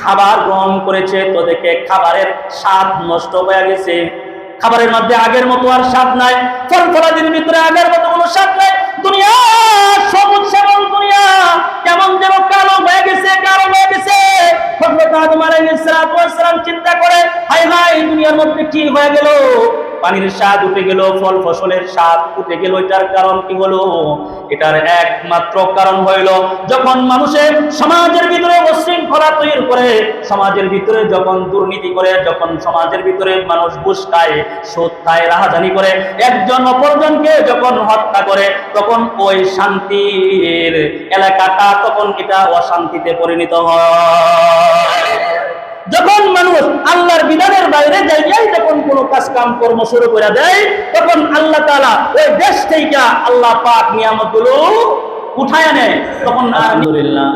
খাবার গ্রহণ করেছে, তো দেখে খাবারের স্বাদ নষ্ট হয়ে গেছে। খাবারের মধ্যে আগের মতো আর স্বাদ নাই, ফল ফলাদির ভিতরে আগের মতো কোনো স্বাদ নাই। দুনিয়া সবুজ শ্যামল দুনিয়া কেমন যেন কালো হয়ে গেছে, কালো হয়ে গেছে। হযরত আদম আলাইহিস সালাম চিন্তা করে, হায় হায় দুনিয়ার মধ্যে কি হয়ে গেল, পানির স্বাদ উঠে গেল, ফল ফসলের স্বাদ উঠে গেল। এটার কারণ কি হলো? এটার একমাত্র কারণ হইল যখন মানুষের সমাজের ভিতরে উশৃঙ্খলা তৈরি করে, সমাজের ভিতরে যখন দুর্নীতি করে, যখন সমাজের ভিতরে মানুষ ঘুষ খায়, সুদ খায়, রাহাজানি করে, একজন অপরজনকে যখন হত্যা করে, তখন ওই শান্তির এলাকাটা তখন এটা অশান্তিতে পরিণত হয়। যখন মানুষ আল্লাহর বিধানের বাইরে যাইয়াই যখন কোনো কাজ কাম কর্ম শুরু করে দেয়, তখন আল্লাহ তাআলা ওই দেশ থেকে আল্লাহ পাক নিয়ামতগুলো উঠায় নেয়। তখন আলহামদুলিল্লাহ।